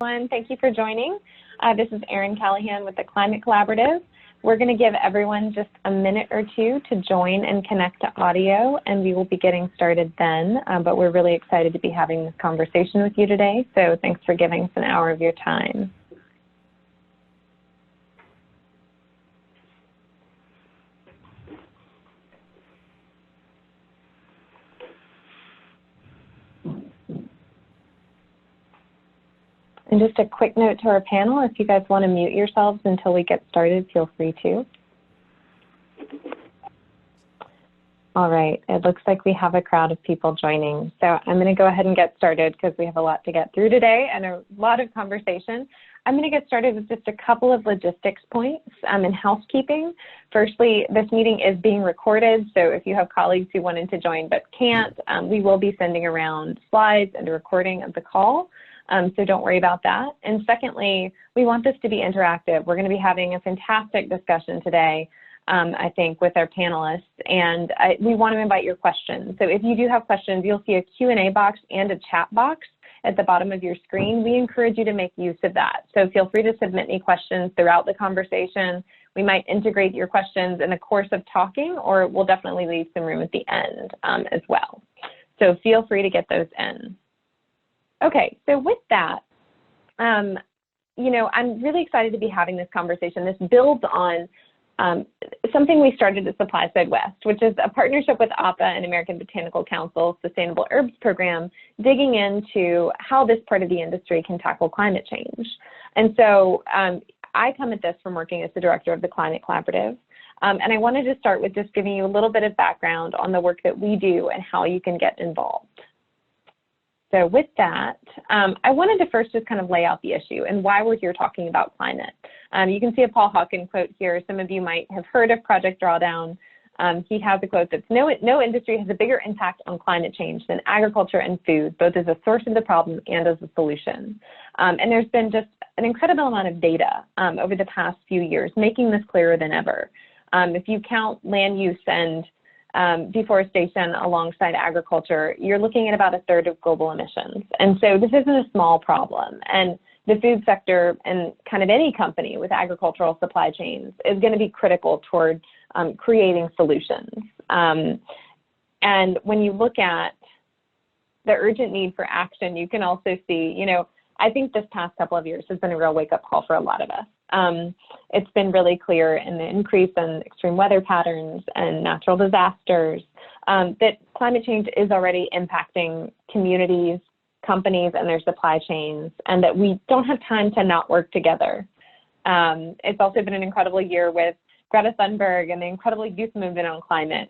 everyone. Thank you for joining. This is Erin Callahan with the Climate Collaborative. We're going to give everyone just a minute or two to join and connect to audio, and we will be getting started then. But we're really excited to be having this conversation with you today, so thanks for giving us an hour of your time. And just a quick note to our panel, if you guys want to mute yourselves until we get started, feel free to. All right, it looks like we have a crowd of people joining. So I'm going to go ahead and get started because we have a lot to get through today and a lot of conversation. I'm going to get started with just a couple of logistics points and housekeeping. Firstly, this meeting is being recorded, so if you have colleagues who wanted to join but can't, we will be sending around slides and a recording of the call. So don't worry about that. And secondly, we want this to be interactive. We're going to be having a fantastic discussion today, I think, with our panelists, and we want to invite your questions. So if you do have questions, you'll see a Q&A box and a chat box at the bottom of your screen. We encourage you to make use of that. So feel free to submit any questions throughout the conversation. We might integrate your questions in the course of talking, or we'll definitely leave some room at the end as well. So feel free to get those in. Okay, so with that, you know, I'm really excited to be having this conversation. This builds on something we started at Supply Side West, which is a partnership with AHPA and American Botanical Council Sustainable Herbs program, digging into how this part of the industry can tackle climate change. And so I come at this from working as the director of the Climate Collaborative. And I wanted to start with just giving you a little bit of background on the work that we do and how you can get involved. So with that, I wanted to first just kind of lay out the issue and why we're here talking about climate. You can see a Paul Hawken quote here. Some of you might have heard of Project Drawdown. He has a quote that's, no industry has a bigger impact on climate change than agriculture and food, both as a source of the problem and as a solution. And there's been just an incredible amount of data over the past few years, making this clearer than ever. If you count land use and deforestation alongside agriculture, you're looking at about 1/3 of global emissions. And so this isn't a small problem. And the food sector and kind of any company with agricultural supply chains is going to be critical toward creating solutions. And when you look at the urgent need for action, you can also see, you know, I think this past couple of years has been a real wake-up call for a lot of us. It's been really clear in the increase in extreme weather patterns and natural disasters that climate change is already impacting communities, companies, and their supply chains, and that we don't have time to not work together. It's also been an incredible year with Greta Thunberg and the incredible youth movement on climate.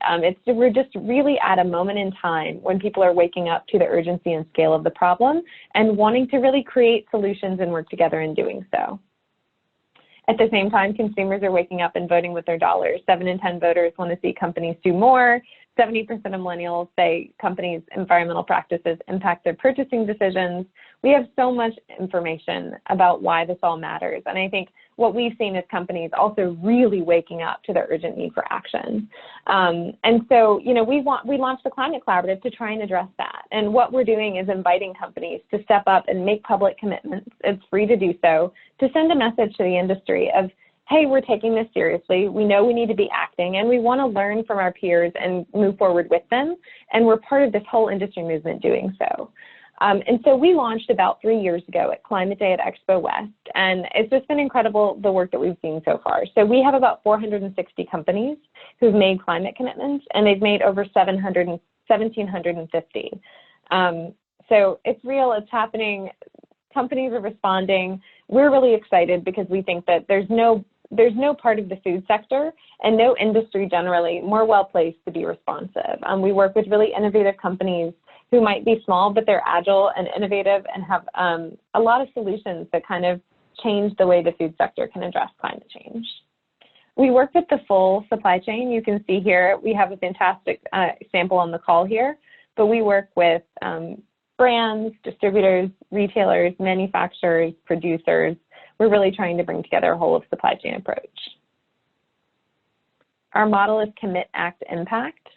We're just really at a moment in time when people are waking up to the urgency and scale of the problem and wanting to really create solutions and work together in doing so. At the same time, consumers are waking up and voting with their dollars. 7 in 10 voters want to see companies do more. 70% of millennials say companies' environmental practices impact their purchasing decisions. We have so much information about why this all matters. And I think what we've seen is companies also really waking up to the urgent need for action. And so, you know, we launched the Climate Collaborative to try and address that. And what we're doing is inviting companies to step up and make public commitments. It's free to do so, to send a message to the industry of, hey, we're taking this seriously. We know we need to be acting, and we want to learn from our peers and move forward with them. And we're part of this whole industry movement doing so. And so we launched about 3 years ago at Climate Day at Expo West, and it's just been incredible the work that we've seen so far. So we have about 460 companies who've made climate commitments, and they've made over 1,750. So it's real, it's happening. Companies are responding. We're really excited because we think that there's no part of the food sector and no industry generally more well-placed to be responsive. We work with really innovative companies who might be small, but they're agile and innovative and have a lot of solutions that kind of change the way the food sector can address climate change. We work with the full supply chain. You can see here, we have a fantastic sample on the call here, but we work with brands, distributors, retailers, manufacturers, producers. We're really trying to bring together a whole of supply chain approach. Our model is Commit, Act, Impact.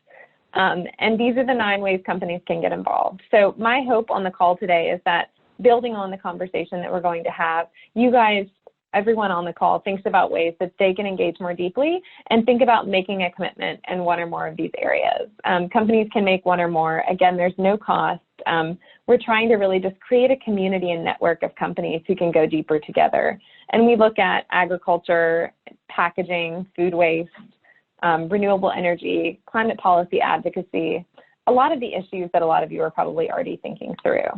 And these are the 9 ways companies can get involved. So my hope on the call today is that building on the conversation that we're going to have, you guys, everyone on the call, thinks about ways that they can engage more deeply and think about making a commitment in one or more of these areas. Companies can make one or more. Again, there's no cost. We're trying to really just create a community and network of companies who can go deeper together. And we look at agriculture, packaging, food waste, renewable energy, climate policy advocacy, a lot of the issues that a lot of you are probably already thinking through.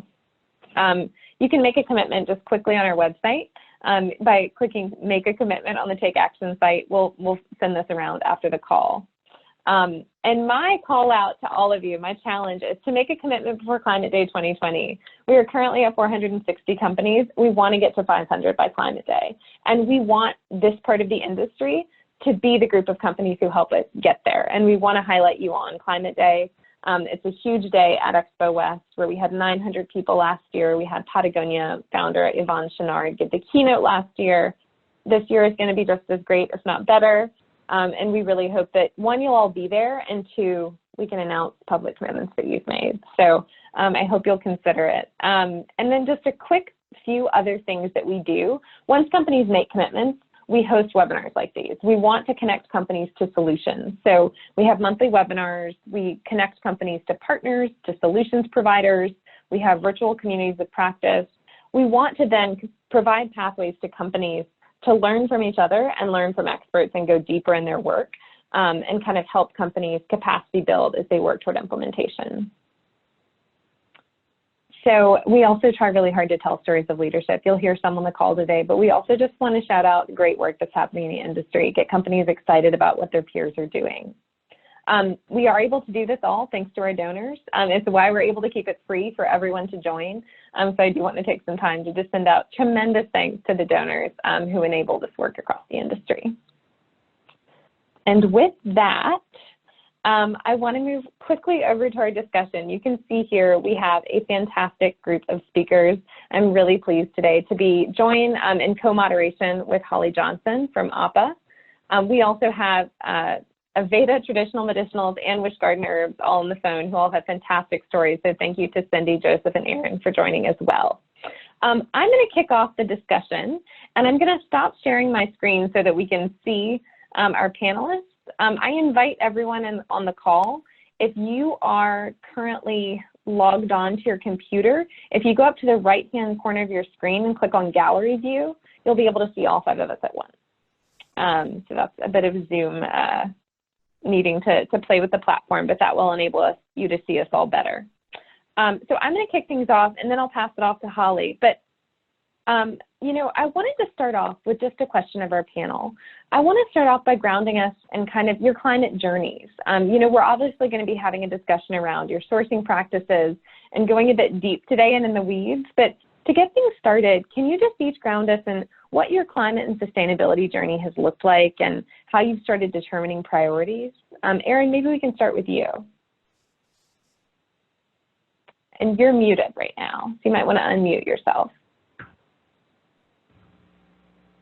You can make a commitment just quickly on our website. By clicking Make a Commitment on the Take Action site. We'll send this around after the call. And my call out to all of you, my challenge is to make a commitment before Climate Day 2020. We are currently at 460 companies. We want to get to 500 by Climate Day. And we want this part of the industry to be the group of companies who help us get there. And we want to highlight you on Climate Day. It's a huge day at Expo West where we had 900 people last year. We had Patagonia founder Yvonne Chouinard give the keynote last year. This year is going to be just as great, if not better. And we really hope that, one, you'll all be there, and two, we can announce public commitments that you've made. So I hope you'll consider it. And then just a quick few other things that we do. Once companies make commitments, we host webinars like these. We want to connect companies to solutions. So we have monthly webinars. We connect companies to partners, to solutions providers. We have virtual communities of practice. We want to then provide pathways to companies to learn from each other and learn from experts and go deeper in their work and kind of help companies capacity build as they work toward implementation. So we also try really hard to tell stories of leadership. You'll hear some on the call today, but we also just want to shout out great work that's happening in the industry, get companies excited about what their peers are doing. We are able to do this all thanks to our donors. It's why we're able to keep it free for everyone to join. So I do want to take some time to just send out tremendous thanks to the donors who enable this work across the industry. And with that, I want to move quickly over to our discussion. You can see here we have a fantastic group of speakers. I'm really pleased today to be joined in co-moderation with Holly Johnson from AHPA. We also have Aveda Traditional Medicinals and Wish Garden Herbs all on the phone who all have fantastic stories. So thank you to Cindy, Joseph, and Aaron for joining as well. I'm going to kick off the discussion, and I'm going to stop sharing my screen so that we can see our panelists. I invite everyone on the call, if you are currently logged on to your computer, if you go up to the right-hand corner of your screen and click on Gallery View, you'll be able to see all 5 of us at once. So that's a bit of Zoom needing to play with the platform, but that will enable you to see us all better. So I'm going to kick things off, and then I'll pass it off to Holly. But you know, I wanted to start off with just a question of our panel. I want to start off by grounding us in kind of your climate journeys. You know, we're obviously going to be having a discussion around your sourcing practices and going a bit deep today and in the weeds. But to get things started, can you just each ground us in what your climate and sustainability journey has looked like and how you've started determining priorities? Erin, maybe we can start with you. And you're muted right now, so you might want to unmute yourself.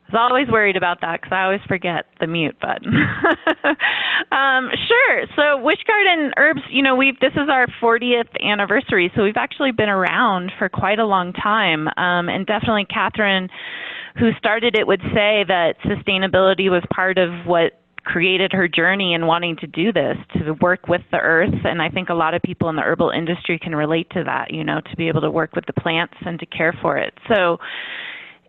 I was always worried about that because I always forget the mute button. Sure. So Wish Garden Herbs, you know, this is our 40th anniversary, so we've actually been around for quite a long time. And definitely Catherine, who started it, would say that sustainability was part of what created her journey in wanting to do this, to work with the earth. And I think a lot of people in the herbal industry can relate to that, you know, to be able to work with the plants and to care for it. So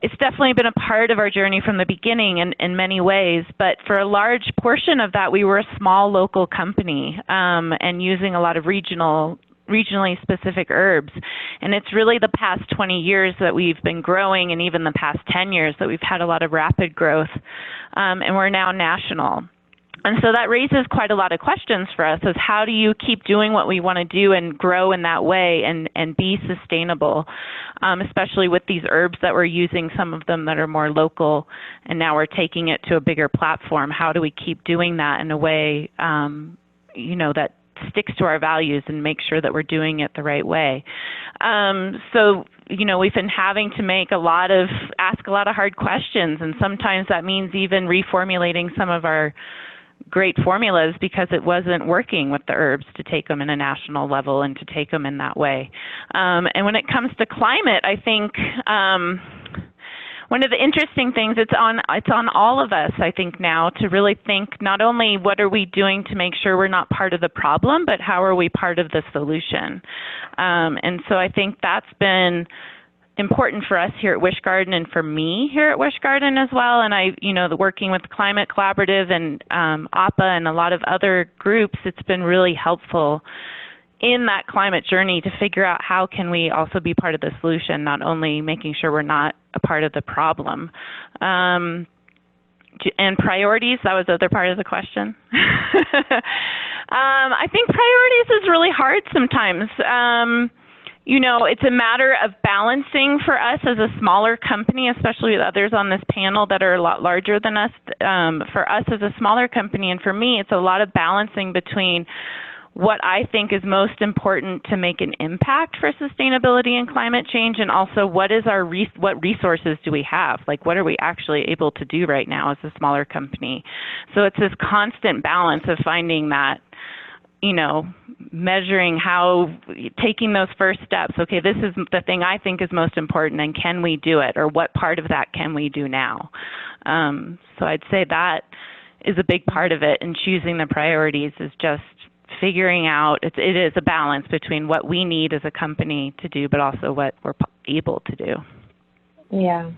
it's definitely been a part of our journey from the beginning in many ways, but for a large portion of that, we were a small local company and using a lot of regionally specific herbs. And it's really the past 20 years that we've been growing, and even the past 10 years that we've had a lot of rapid growth, and we're now national. And so that raises quite a lot of questions for us, is how do you keep doing what we want to do and grow in that way and be sustainable, especially with these herbs that we're using, some of them that are more local, and now we're taking it to a bigger platform. How do we keep doing that in a way, you know, that sticks to our values and make sure that we're doing it the right way? So, you know, we've been having to ask a lot of hard questions, and sometimes that means even reformulating some of our great formulas because it wasn't working with the herbs to take them in a national level and to take them in that way. And when it comes to climate, I think one of the interesting things, it's on all of us, I think, now to really think not only what are we doing to make sure we're not part of the problem, but how are we part of the solution. And so I think that's been important for us here at Wish Garden and for me here at Wish Garden as well. And the working with Climate Collaborative and AHPA and a lot of other groups, it's been really helpful in that climate journey to figure out how can we also be part of the solution, not only making sure we're not a part of the problem. And priorities, that was the other part of the question. I think priorities is really hard sometimes. It's a matter of balancing for us as a smaller company, especially with others on this panel that are a lot larger than us. For us as a smaller company, and for me, it's a lot of balancing between what I think is most important to make an impact for sustainability and climate change, and also what resources do we have? Like, what are we actually able to do right now as a smaller company? So it's this constant balance of finding that, measuring how, taking those first steps. Okay, this is the thing I think is most important, and can we do it? Or what part of that can we do now? So I'd say that is a big part of it, and choosing the priorities is just figuring out, it is a balance between what we need as a company to do, but also what we're able to do. Yeah,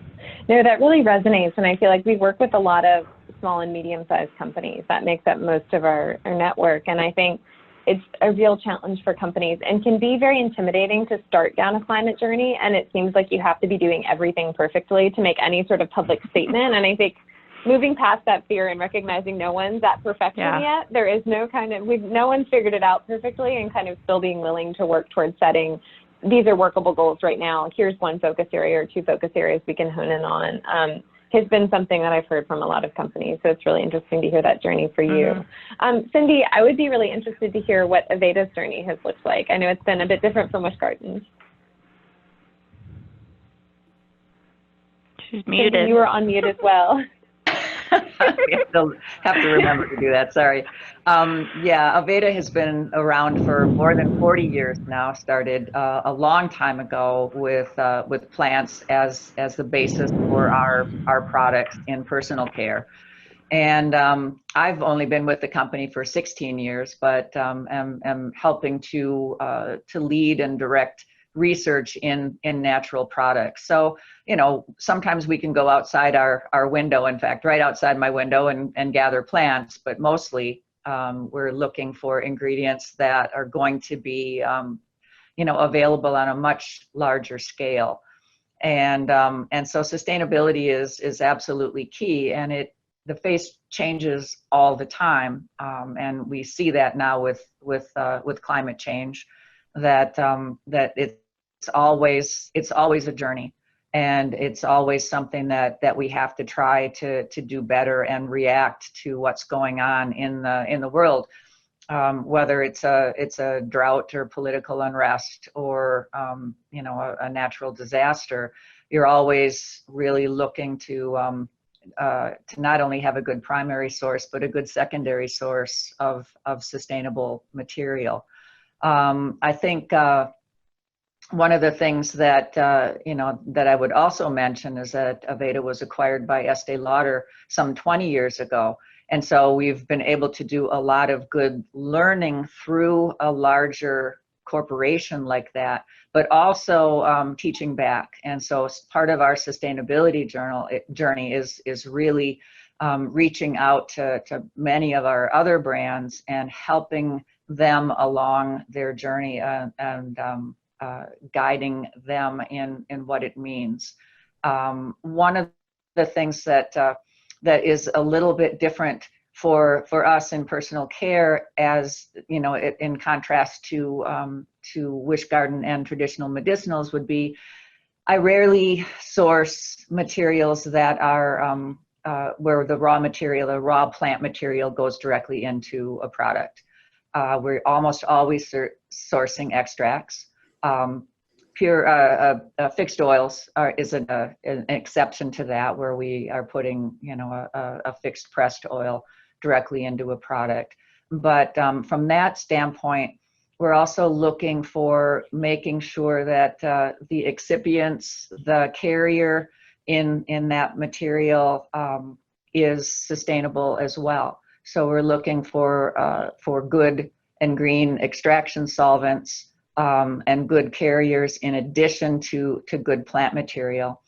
no, that really resonates. And I feel like we work with a lot of small and medium-sized companies. That makes up most of our network. And I think it's a real challenge for companies and can be very intimidating to start down a climate journey. And it seems like you have to be doing everything perfectly to make any sort of public statement. And I think moving past that fear and recognizing no one's at perfection yet, there is no no one's figured it out perfectly, and kind of still being willing to work towards setting, these are workable goals right now. Here's one focus area or two focus areas we can hone in on. Has been something that I've heard from a lot of companies. So it's really interesting to hear that journey for you. Cindy, I would be really interested to hear what Aveda's journey has looked like. I know it's been a bit different from Wish Gardens. She's muted. Cindy, you were on mute as well. have to remember to do that. Sorry. Yeah, Aveda has been around for more than 40 years now. Started a long time ago with plants as the basis for our products in personal care. And I've only been with the company for 16 years, but am helping to lead and direct research in natural products. So, sometimes we can go outside our window, in fact, right outside my window and gather plants, but mostly we're looking for ingredients that are going to be, available on a much larger scale. And so sustainability is absolutely key, and the face changes all the time. And we see that now with climate change, that it's always a journey, and it's always something that we have to try to do better and react to what's going on in the world, whether it's a drought or political unrest or a natural disaster. You're always really looking to not only have a good primary source, but a good secondary source of sustainable material. I think one of the things that that I would also mention is that Aveda was acquired by Estee Lauder some 20 years ago, and so we've been able to do a lot of good learning through a larger corporation like that, but also teaching back. And so part of our sustainability journey is really reaching out to many of our other brands and helping them along their journey and guiding them in what it means. One of the things that is a little bit different for us in personal care, as in contrast to Wish Garden and traditional medicinals, would be I rarely source materials that are where the raw material, the raw plant material, goes directly into a product. We're almost always sourcing extracts. Pure fixed oils is an exception to that, where we are putting a fixed pressed oil directly into a product. But from that standpoint, we're also looking for making sure that the excipients, the carrier in that material is sustainable as well. So we're looking for good and green extraction solvents and good carriers in addition to good plant material.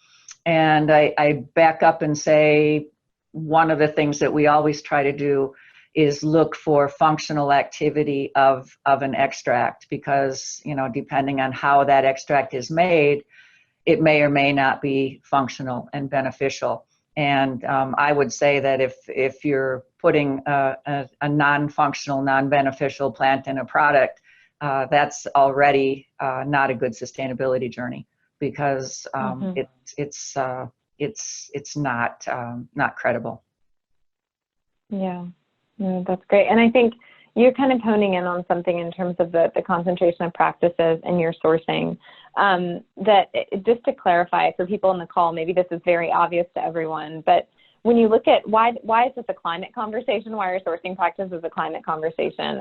And I back up and say one of the things that we always try to do is look for functional activity of an extract, because, you know, depending on how that extract is made, it may or may not be functional and beneficial. And I would say that if you're putting a non-functional, non-beneficial plant in a product, that's already not a good sustainability journey, because it's not credible. Yeah, no, that's great. And I think you're kind of honing in on something in terms of the concentration of practices in your sourcing. Just to clarify for people on the call, maybe this is very obvious to everyone, but when you look at why is this a climate conversation? Why are sourcing practices a climate conversation?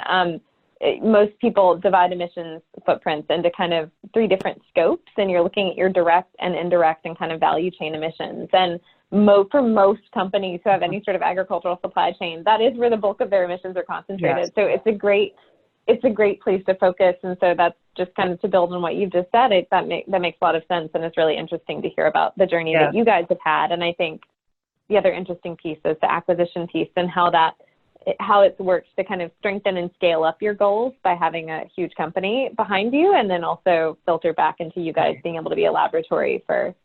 Most people divide emissions footprints into kind of 3 different scopes, and you're looking at your direct and indirect and kind of value chain emissions. And for most companies who have any sort of agricultural supply chain, that is where the bulk of their emissions are concentrated. Yes. So it's a great place to focus. And so that's just kind of to build on what you've just said. That makes a lot of sense, and it's really interesting to hear about the journey that you guys have had. And I think the other interesting piece is the acquisition piece and how it works to kind of strengthen and scale up your goals by having a huge company behind you, and then also filter back into you guys being able to be a laboratory for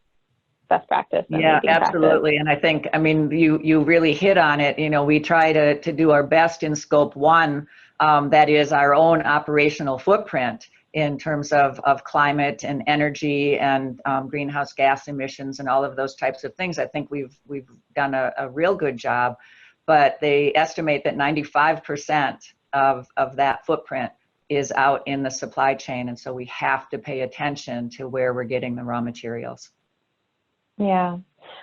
best practice. Yeah, absolutely. Practice. And I think, I mean, you really hit on it. You know, we try to do our best in scope 1, that is our own operational footprint in terms of climate and energy and greenhouse gas emissions and all of those types of things. I think we've done a real good job. But they estimate that 95% of that footprint is out in the supply chain. And so we have to pay attention to where we're getting the raw materials. Yeah.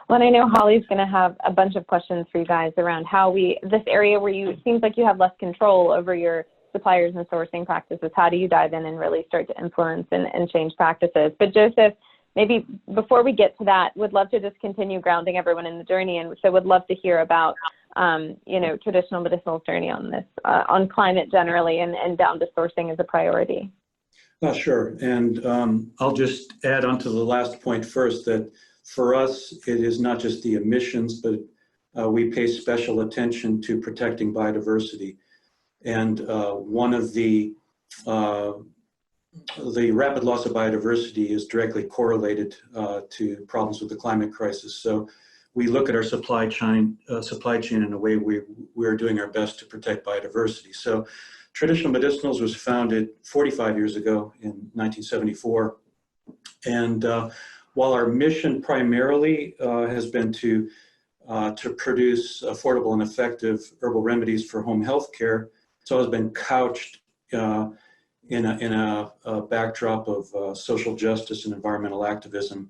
Well, I know Holly's going to have a bunch of questions for you guys around how this area where it seems like you have less control over your suppliers and sourcing practices, how do you dive in and really start to influence and change practices? But Joseph, maybe before we get to that, would love to just continue grounding everyone in the journey. And so would love to hear about traditional medicinal's journey on this, on climate generally, and down to sourcing as a priority. Sure. And I'll just add on to the last point first, that for us, it is not just the emissions, but we pay special attention to protecting biodiversity. And one of the rapid loss of biodiversity is directly correlated to problems with the climate crisis. So we look at our supply chain in a way we're doing our best to protect biodiversity. So Traditional Medicinals was founded 45 years ago in 1974. And while our mission primarily has been to produce affordable and effective herbal remedies for home health care, it's always been couched in a backdrop of social justice and environmental activism.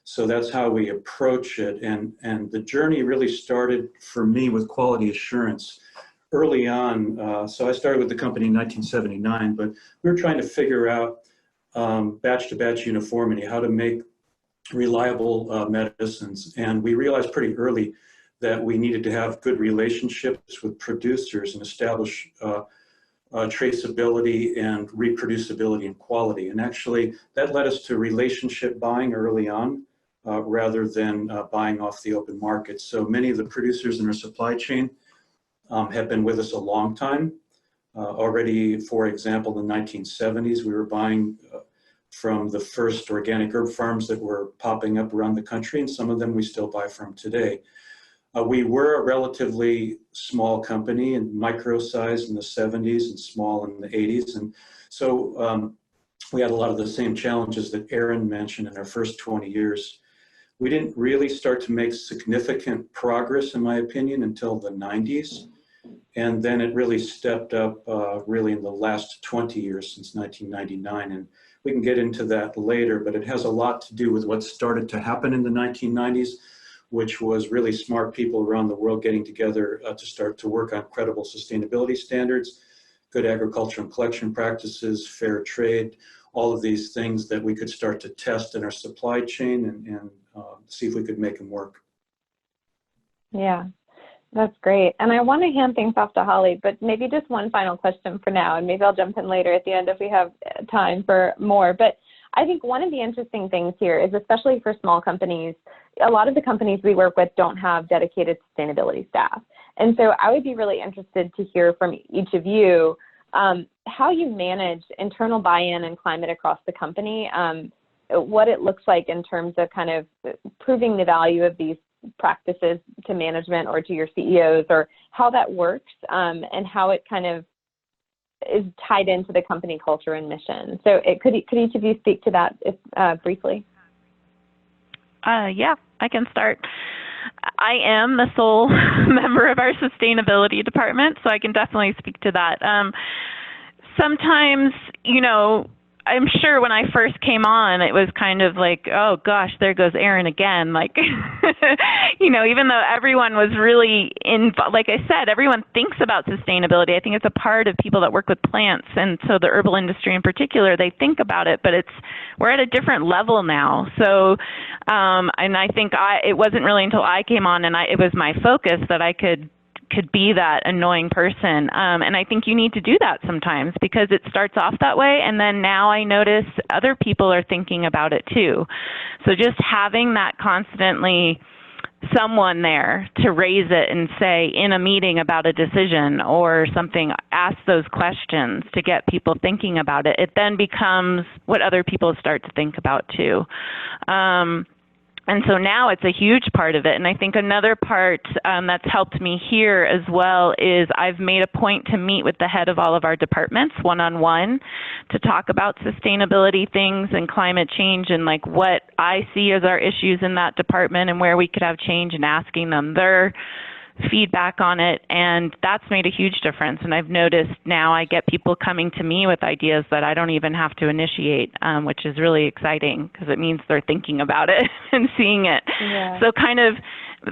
So that's how we approach it. And the journey really started for me with quality assurance early on. So I started with the company in 1979, but we were trying to figure out batch-to-batch uniformity, how to make reliable medicines. And we realized pretty early that we needed to have good relationships with producers and establish traceability and reproducibility and quality. And actually, that led us to relationship buying early on, rather than buying off the open market. So many of the producers in our supply chain have been with us a long time. Already, for example, in the 1970s, we were buying from the first organic herb farms that were popping up around the country, and some of them we still buy from today. We were a relatively small company and micro size in the 70s and small in the 80s. And so we had a lot of the same challenges that Erin mentioned in our first 20 years. We didn't really start to make significant progress, in my opinion, until the 90s. And then it really stepped up really in the last 20 years, since 1999. And we can get into that later, but it has a lot to do with what started to happen in the 1990s which was really smart people around the world getting together to start to work on credible sustainability standards, good agriculture and collection practices, fair trade, all of these things that we could start to test in our supply chain and see if we could make them work. Yeah, that's great. And I want to hand things off to Holly, but maybe just one final question for now, and maybe I'll jump in later at the end if we have time for more. But I think one of the interesting things here is, especially for small companies, a lot of the companies we work with don't have dedicated sustainability staff. And so I would be really interested to hear from each of you how you manage internal buy-in and climate across the company, what it looks like in terms of kind of proving the value of these practices to management or to your CEOs, or how that works, and how it kind of is tied into the company culture and mission. So could each of you speak to that briefly? Yeah, I can start. I am the sole member of our sustainability department, so I can definitely speak to that. Sometimes, you know, I'm sure when I first came on, it was kind of like, oh gosh, there goes Erin again. Like, you know, even though everyone was really like I said, everyone thinks about sustainability. I think it's a part of people that work with plants. And so the herbal industry in particular, they think about it, but we're at a different level now. So, and I think it wasn't really until I came on and it was my focus that I could be that annoying person. And I think you need to do that sometimes because it starts off that way. And then now I notice other people are thinking about it too. So just having that constantly someone there to raise it and say in a meeting about a decision or something, ask those questions to get people thinking about it. It then becomes what other people start to think about too. And so now it's a huge part of it. And I think another part that's helped me here as well is I've made a point to meet with the head of all of our departments one-on-one to talk about sustainability things and climate change and like what I see as our issues in that department and where we could have change, and asking them their feedback on it. And that's made a huge difference. And I've noticed now I get people coming to me with ideas that I don't even have to initiate, which is really exciting because it means they're thinking about it and seeing it. Yeah. So kind of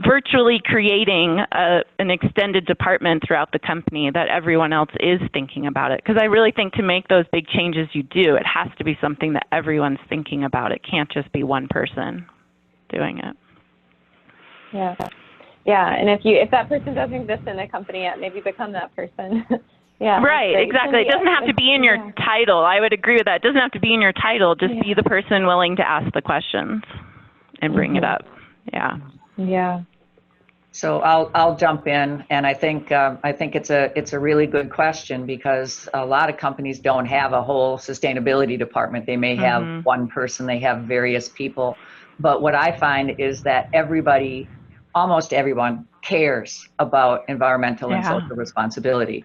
virtually creating an extended department throughout the company that everyone else is thinking about it. Because I really think to make those big changes you do, it has to be something that everyone's thinking about. It can't just be one person doing it. Yeah. Yeah, and if that person doesn't exist in the company yet, maybe become that person. Yeah. Right, exactly. It doesn't have to be in your title. I would agree with that. It doesn't have to be in your title. Just be the person willing to ask the questions and bring it up. Yeah. Yeah. So I'll jump in, and I think it's a really good question because a lot of companies don't have a whole sustainability department. They may have one person, they have various people, but what I find is that almost everyone cares about environmental and social responsibility.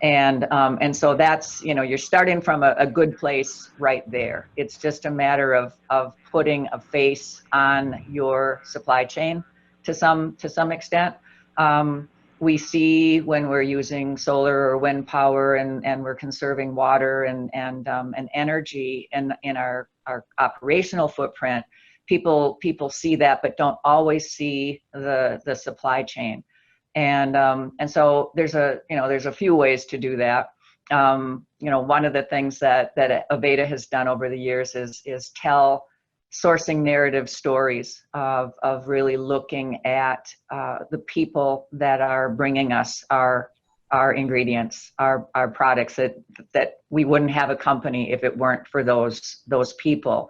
And so that's, you know, you're starting from a good place right there. It's just a matter of putting a face on your supply chain to some extent. We see when we're using solar or wind power and we're conserving water and energy in our operational footprint, people see that, but don't always see the supply chain. And so there's a few ways to do that. You know, one of the things that AHPA has done over the years is tell sourcing narrative stories of really looking at the people that are bringing us our ingredients, our products, that we wouldn't have a company if it weren't for those people.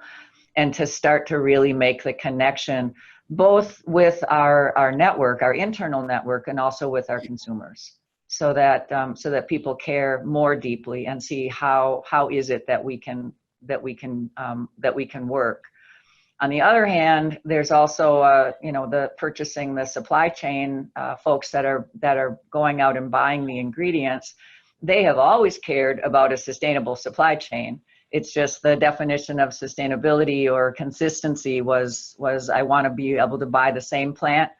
And to start to really make the connection both with our network, our internal network, and also with our consumers, so that people care more deeply and see how is it that we can work. On the other hand, there's also the purchasing, the supply chain folks that are going out and buying the ingredients. They have always cared about a sustainable supply chain. It's just the definition of sustainability or consistency was I want to be able to buy the same plant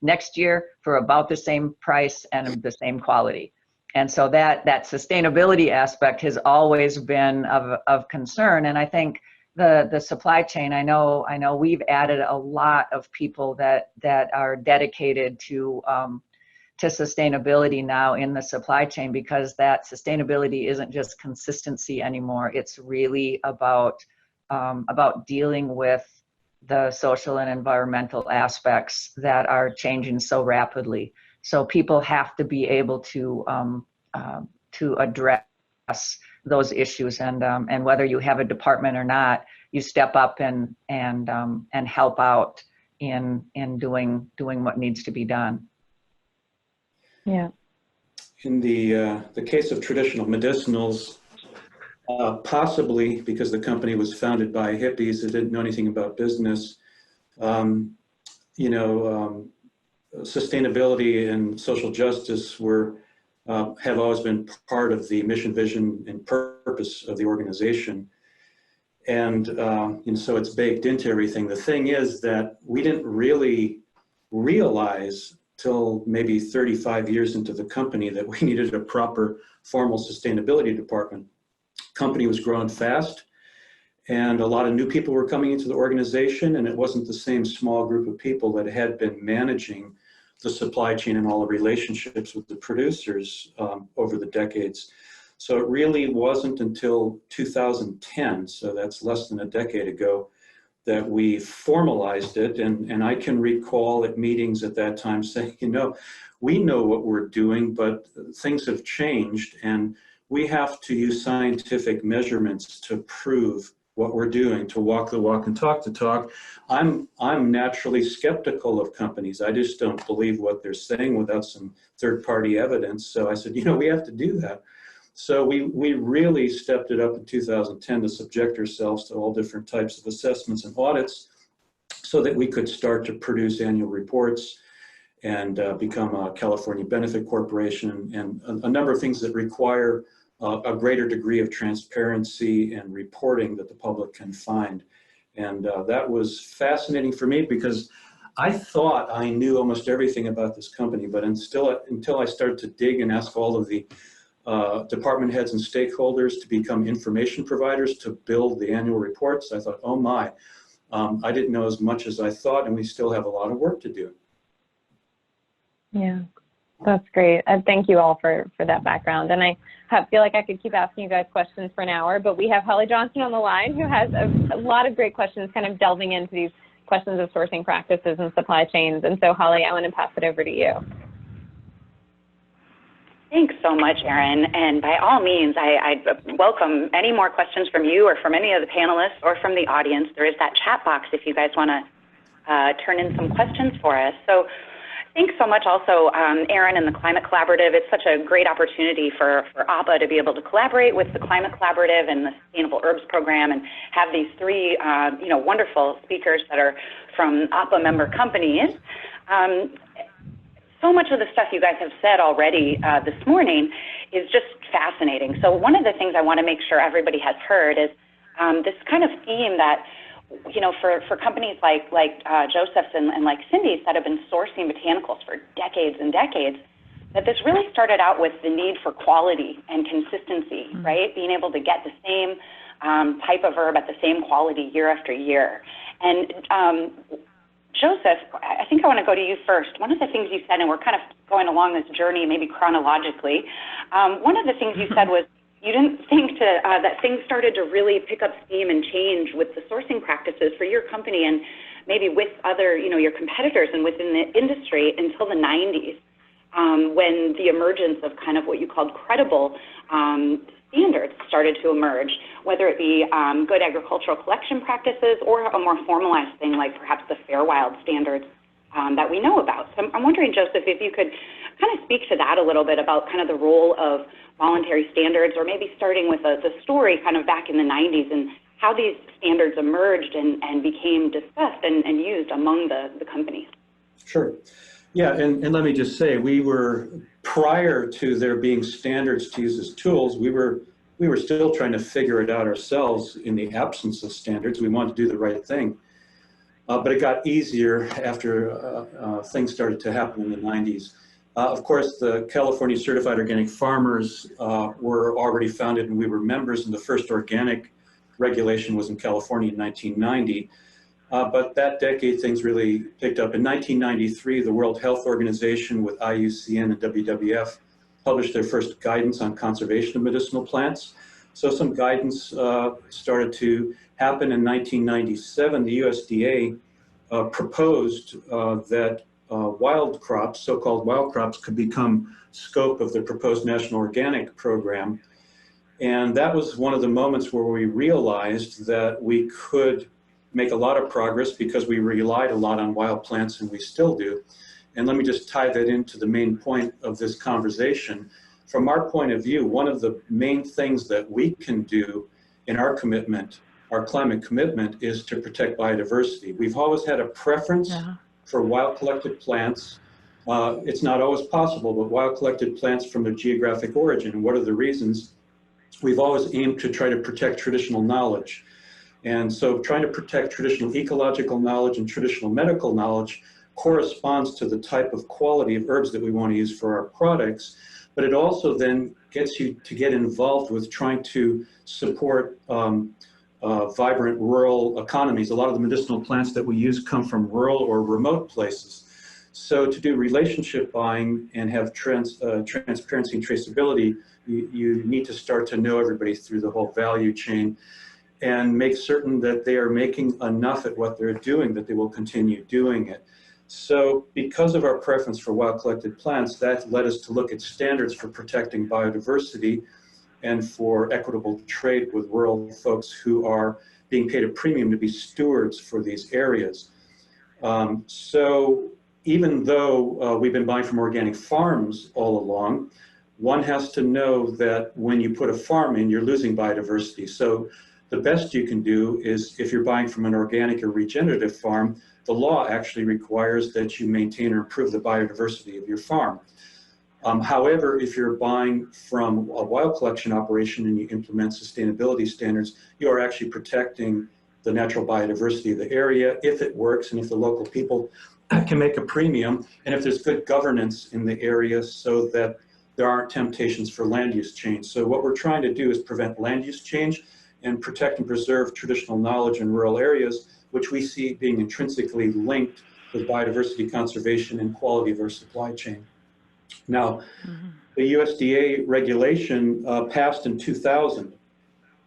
next year for about the same price and the same quality. And so that sustainability aspect has always been of concern. And I think the supply chain, I know we've added a lot of people that are dedicated to sustainability now in the supply chain, because that sustainability isn't just consistency anymore. It's really about dealing with the social and environmental aspects that are changing so rapidly. So people have to be able to address those issues, and whether you have a department or not, you step up and help out in doing what needs to be done. Yeah. In the case of traditional medicinals, possibly because the company was founded by hippies that didn't know anything about business, sustainability and social justice have always been part of the mission, vision, and purpose of the organization. And so it's baked into everything. The thing is that we didn't really realize till maybe 35 years into the company that we needed a proper formal sustainability department. Company was growing fast, and a lot of new people were coming into the organization, and it wasn't the same small group of people that had been managing the supply chain and all the relationships with the producers over the decades. So it really wasn't until 2010, so that's less than a decade ago, that we formalized it. And I can recall at meetings at that time saying, we know what we're doing, but things have changed, and we have to use scientific measurements to prove what we're doing, to walk the walk and talk the talk. I'm naturally skeptical of companies. I just don't believe what they're saying without some third-party evidence. So I said, we have to do that. So we really stepped it up in 2010 to subject ourselves to all different types of assessments and audits so that we could start to produce annual reports and become a California Benefit Corporation, and a number of things that require a greater degree of transparency and reporting that the public can find. And that was fascinating for me, because I thought I knew almost everything about this company, but until I started to dig and ask all of the department heads and stakeholders to become information providers to build the annual reports, I thought, oh my, I didn't know as much as I thought, and we still have a lot of work to do. Yeah, that's great. Thank you all for that background. And I feel like I could keep asking you guys questions for an hour, but we have Holly Johnson on the line, who has a lot of great questions kind of delving into these questions of sourcing practices and supply chains. And so, Holly, I want to pass it over to you. Thanks so much, Erin. And by all means, I welcome any more questions from you or from any of the panelists or from the audience. There is that chat box if you guys want to turn in some questions for us. So thanks so much also, Erin and the Climate Collaborative. It's such a great opportunity for AHPA to be able to collaborate with the Climate Collaborative and the Sustainable Herbs Program, and have these three wonderful speakers that are from AHPA member companies. So much of the stuff you guys have said already this morning is just fascinating. So one of the things I want to make sure everybody has heard is this kind of theme that, for companies like Joseph's and like Cindy's that have been sourcing botanicals for decades and decades, that this really started out with the need for quality and consistency, right? Being able to get the same type of herb at the same quality year after year. And Joseph, I think I want to go to you first. One of the things you said, and we're kind of going along this journey maybe chronologically, one of the things you said was you didn't think that things started to really pick up steam and change with the sourcing practices for your company and maybe with other, your competitors and within the industry until the 90s, when the emergence of kind of what you called credible standards started to emerge, whether it be good agricultural collection practices or a more formalized thing like perhaps the Fair Wild standards that we know about. So I'm wondering, Joseph, if you could kind of speak to that a little bit about kind of the role of voluntary standards, or maybe starting with the story kind of back in the 90s and how these standards emerged and became discussed and used among the companies. Sure. Yeah, and let me just say, we were, prior to there being standards to use as tools, we were still trying to figure it out ourselves in the absence of standards. We wanted to do the right thing. But it got easier after things started to happen in the 90s. Of course, the California Certified Organic Farmers were already founded, and we were members in the first organic regulation was in California in 1990. But that decade, things really picked up. In 1993, the World Health Organization with IUCN and WWF published their first guidance on conservation of medicinal plants. So some guidance started to happen. In 1997, the USDA proposed that wild crops, so-called wild crops, could become scope of the proposed National Organic Program. And that was one of the moments where we realized that we could make a lot of progress because we relied a lot on wild plants, and we still do. And let me just tie that into the main point of this conversation. From our point of view, one of the main things that we can do in our commitment, our climate commitment, is to protect biodiversity. We've always had a preference for wild collected plants. It's not always possible, but wild collected plants from their geographic origin. And what are the reasons? We've always aimed to try to protect traditional knowledge. And so trying to protect traditional ecological knowledge and traditional medical knowledge corresponds to the type of quality of herbs that we want to use for our products. But it also then gets you to get involved with trying to support vibrant rural economies. A lot of the medicinal plants that we use come from rural or remote places. So to do relationship buying and have transparency and traceability, you need to start to know everybody through the whole value chain and make certain that they are making enough at what they're doing that they will continue doing it. So because of our preference for wild collected plants, that led us to look at standards for protecting biodiversity and for equitable trade with rural folks who are being paid a premium to be stewards for these areas. So even though we've been buying from organic farms all along, one has to know that when you put a farm in, you're losing biodiversity. So the best you can do is, if you're buying from an organic or regenerative farm, the law actually requires that you maintain or improve the biodiversity of your farm. However, if you're buying from a wild collection operation and you implement sustainability standards, you are actually protecting the natural biodiversity of the area if it works and if the local people can make a premium and if there's good governance in the area so that there aren't temptations for land use change. So what we're trying to do is prevent land use change and protect and preserve traditional knowledge in rural areas, which we see being intrinsically linked with biodiversity conservation and quality of our supply chain. Now, the USDA regulation passed in 2000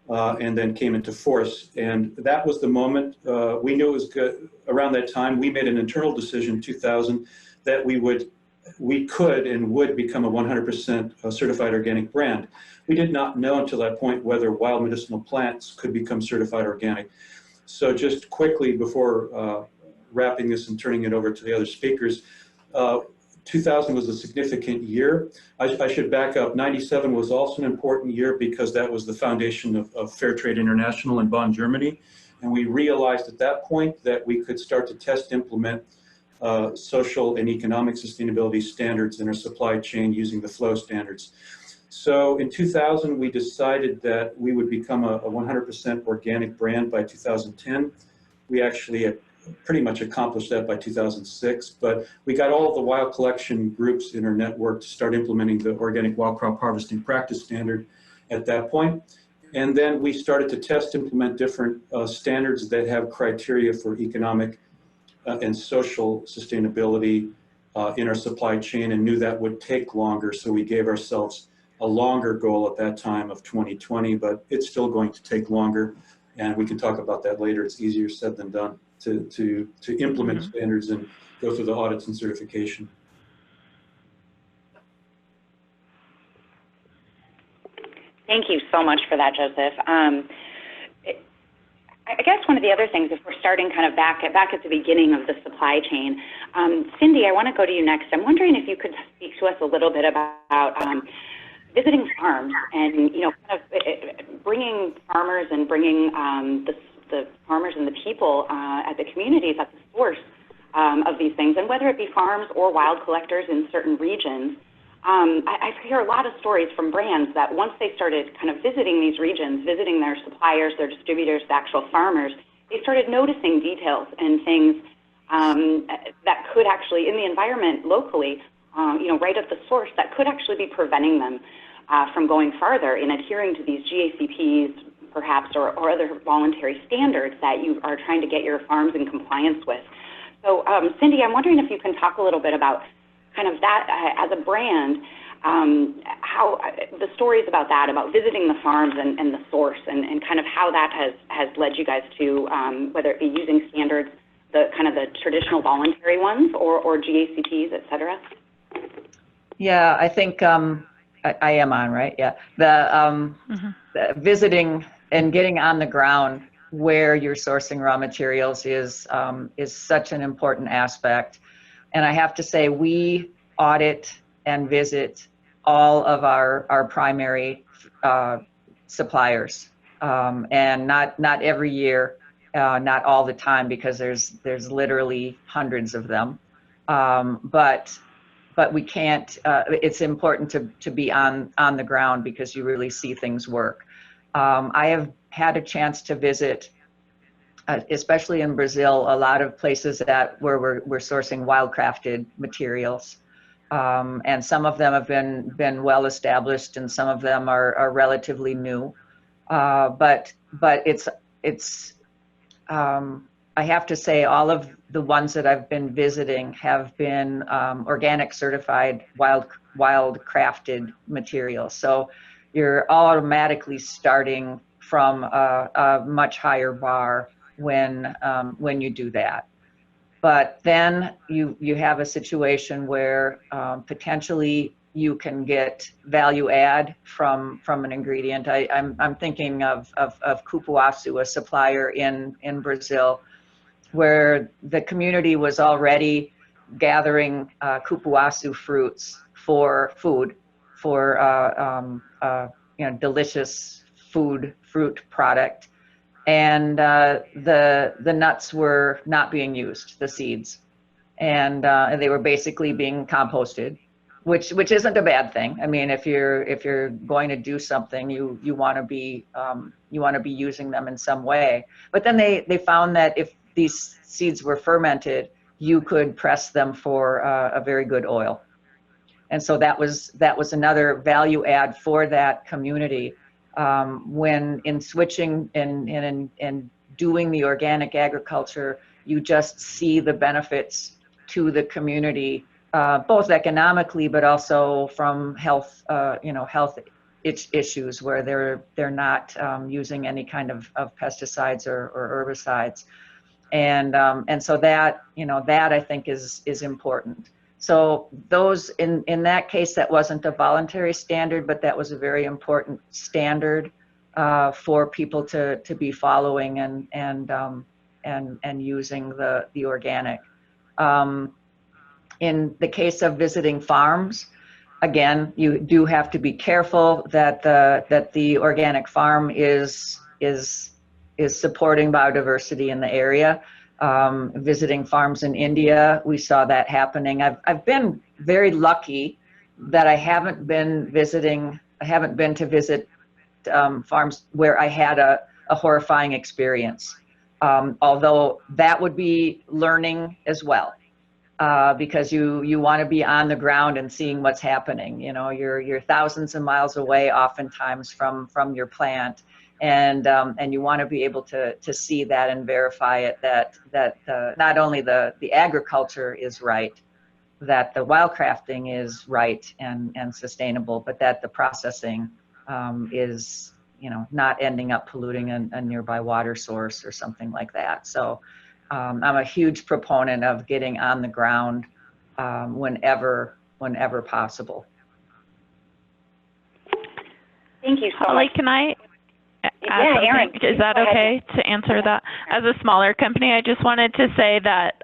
and then came into force. And that was the moment we knew it was good. Around that time, we made an internal decision in 2000 that we could and would become a 100% certified organic brand. We did not know until that point whether wild medicinal plants could become certified organic. So just quickly before wrapping this and turning it over to the other speakers, 2000 was a significant year. I should back up. 97 was also an important year because that was the foundation of Fair Trade International in Bonn, Germany. And we realized at that point that we could start to test implement social and economic sustainability standards in our supply chain using the flow standards. So in 2000, we decided that we would become a 100% organic brand by 2010. We actually pretty much accomplished that by 2006, but we got all of the wild collection groups in our network to start implementing the organic wild crop harvesting practice standard at that point. And then we started to implement different standards that have criteria for economic and social sustainability in our supply chain, and knew that would take longer. So we gave ourselves a longer goal at that time of 2020, but it's still going to take longer. And we can talk about that later. It's easier said than done to implement standards and go through the audits and certification. Thank you so much for that, Joseph. I guess one of the other things, if we're starting kind of back at the beginning of the supply chain, Cindy, I want to go to you next. I'm wondering if you could speak to us a little bit about visiting farms and, kind of bringing farmers and bringing the farmers and the people at the communities at the source of these things, and whether it be farms or wild collectors in certain regions. I hear a lot of stories from brands that once they started kind of visiting these regions, visiting their suppliers, their distributors, the actual farmers, they started noticing details and things that could actually, in the environment locally, right at the source, that could actually be preventing them from going farther in adhering to these GACPs, perhaps, or other voluntary standards that you are trying to get your farms in compliance with. So, Cindy, I'm wondering if you can talk a little bit about kind of that as a brand, how the stories about that, about visiting the farms and the source, and kind of how that has led you guys to, whether it be using standards, the kind of the traditional voluntary ones, or GACPs, et cetera? Yeah, I think I am on, right? Yeah. The visiting and getting on the ground where you're sourcing raw materials is such an important aspect. And I have to say, we audit and visit all of our primary suppliers, and not every year, not all the time, because there's literally hundreds of them. But we can't, it's important to be on the ground because you really see things work. I have had a chance to visit, especially in Brazil, a lot of places where we're sourcing wildcrafted materials. And some of them have been well established, and some of them are relatively new. But it's I have to say, all of the ones that I've been visiting have been organic certified wild crafted materials. So you're automatically starting from a much higher bar when you do that. But then you have a situation where potentially you can get value add from an ingredient. I'm thinking of cupuaçu, a supplier in Brazil, where the community was already gathering cupuaçu fruits for food, for delicious fruit product, and the nuts were not being used, the seeds, and they were basically being composted, which isn't a bad thing. I mean, if you're going to do something, you want to be using them in some way. But then they found that if these seeds were fermented, you could press them for a very good oil. And so that was another value add for that community. When in switching and doing the organic agriculture, you just see the benefits to the community, both economically, but also from health, health issues, where they're not using any kind of pesticides or herbicides. And so that I think is important. So those in that case, that wasn't a voluntary standard, but that was a very important standard for people to be following and using the organic. In the case of visiting farms, again, you do have to be careful that the organic farm is supporting biodiversity in the area. Visiting farms in India, we saw that happening. I've been very lucky that I haven't been to visit farms where I had a horrifying experience. Although that would be learning as well, because you want to be on the ground and seeing what's happening. You're thousands of miles away, oftentimes from your plant. And you want to be able to see that and verify it, that not only the agriculture is right, that the wildcrafting is right and sustainable, but that the processing is not ending up polluting a nearby water source or something like that. So I'm a huge proponent of getting on the ground whenever possible. Thank you so Holly, much. can I Yeah, Erin. Is that okay to answer that? As a smaller company, I just wanted to say that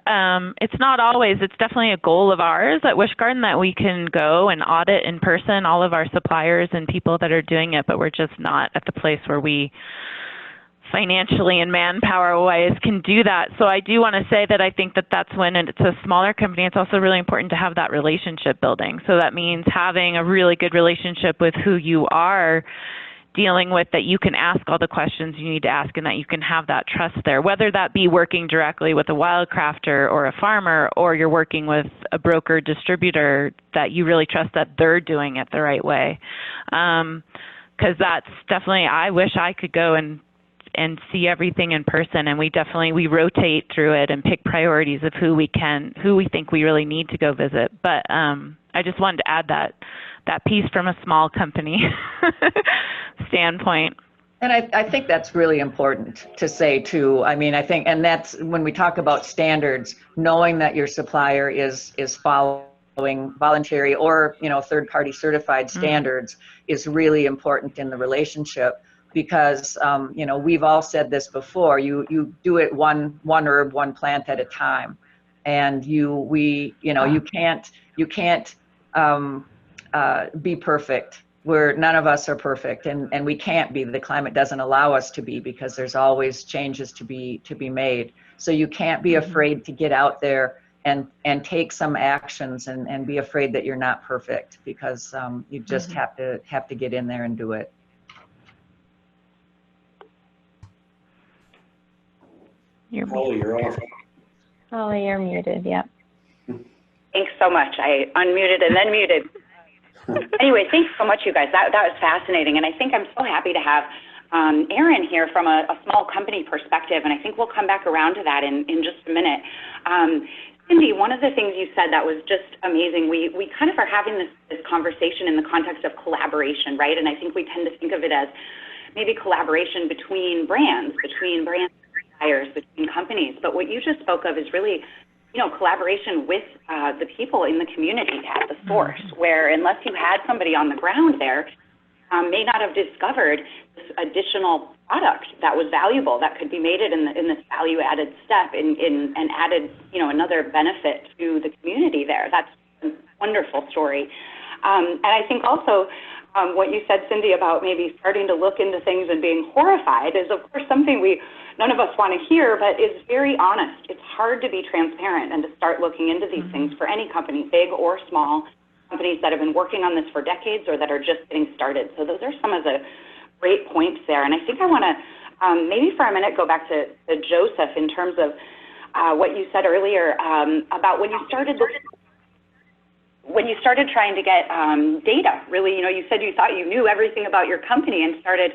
it's not always, it's definitely a goal of ours at Wish Garden that we can go and audit in person all of our suppliers and people that are doing it, but we're just not at the place where we financially and manpower-wise can do that. So I do want to say that I think that's when it's a smaller company, it's also really important to have that relationship building. So that means having a really good relationship with who you are dealing with, that you can ask all the questions you need to ask, and that you can have that trust there, whether that be working directly with a wildcrafter or a farmer, or you're working with a broker distributor, that you really trust that they're doing it the right way. because that's definitely, I wish I could go and see everything in person, and we rotate through it and pick priorities of who we think we really need to go visit. But I just wanted to add that piece from a small company standpoint. And I think that's really important to say too. I mean, I think, and that's when we talk about standards, knowing that your supplier is following voluntary or, third-party certified standards is really important in the relationship, because, we've all said this before, you do it one herb, one plant at a time. And you can't be perfect. None of us are perfect, and we can't be. The climate doesn't allow us to be, because there's always changes to be made. So you can't be afraid to get out there and take some actions and be afraid that you're not perfect, because you just have to get in there and do it. Holly, you're off. Holly, you're muted. Yep. Thanks so much. I unmuted and then muted. Anyway, thanks so much, you guys. That was fascinating. And I think I'm so happy to have Erin here from a small company perspective. And I think we'll come back around to that in just a minute. Cindy, one of the things you said that was just amazing, we kind of are having this conversation in the context of collaboration, right? And I think we tend to think of it as maybe collaboration between brands and buyers, between companies. But what you just spoke of is really collaboration with the people in the community at the source, where unless you had somebody on the ground there, may not have discovered this additional product that was valuable, that could be made in this value-added step and added, another benefit to the community there. That's a wonderful story. And I think also what you said, Cindy, about maybe starting to look into things and being horrified is, of course, something none of us want to hear, but is very honest. It's hard to be transparent and to start looking into these things for any company, big or small, companies that have been working on this for decades or that are just getting started. So those are some of the great points there. And I think I want to maybe for a minute go back to Joseph in terms of what you said earlier about when you started trying to get data, really, you said you thought you knew everything about your company and started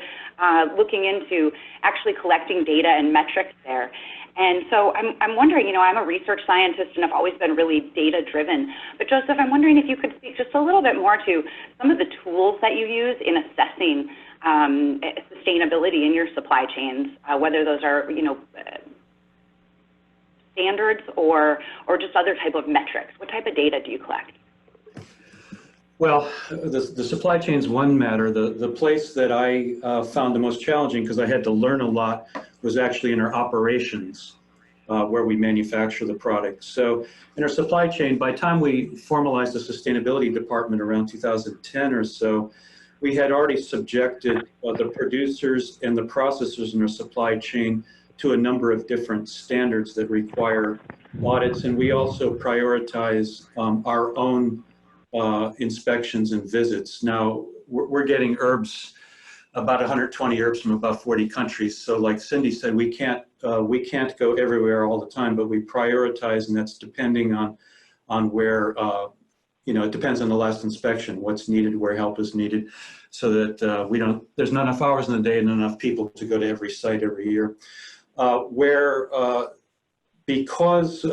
looking into actually collecting data and metrics there. And so I'm wondering, I'm a research scientist and I've always been really data-driven. But Joseph, I'm wondering if you could speak just a little bit more to some of the tools that you use in assessing sustainability in your supply chains, whether those are, standards or just other type of metrics. What type of data do you collect? Well, the supply chain's one matter. The place that I found the most challenging, because I had to learn a lot, was actually in our operations, where we manufacture the product. So in our supply chain, by the time we formalized the sustainability department around 2010 or so, we had already subjected the producers and the processors in our supply chain to a number of different standards that require audits. And we also prioritize our own inspections and visits. Now, we're getting herbs, about 120 herbs from about 40 countries. So like Cindy said, we can't go everywhere all the time, but we prioritize, and that's depending on where, it depends on the last inspection, what's needed, where help is needed, so that there's not enough hours in the day and enough people to go to every site every year. Because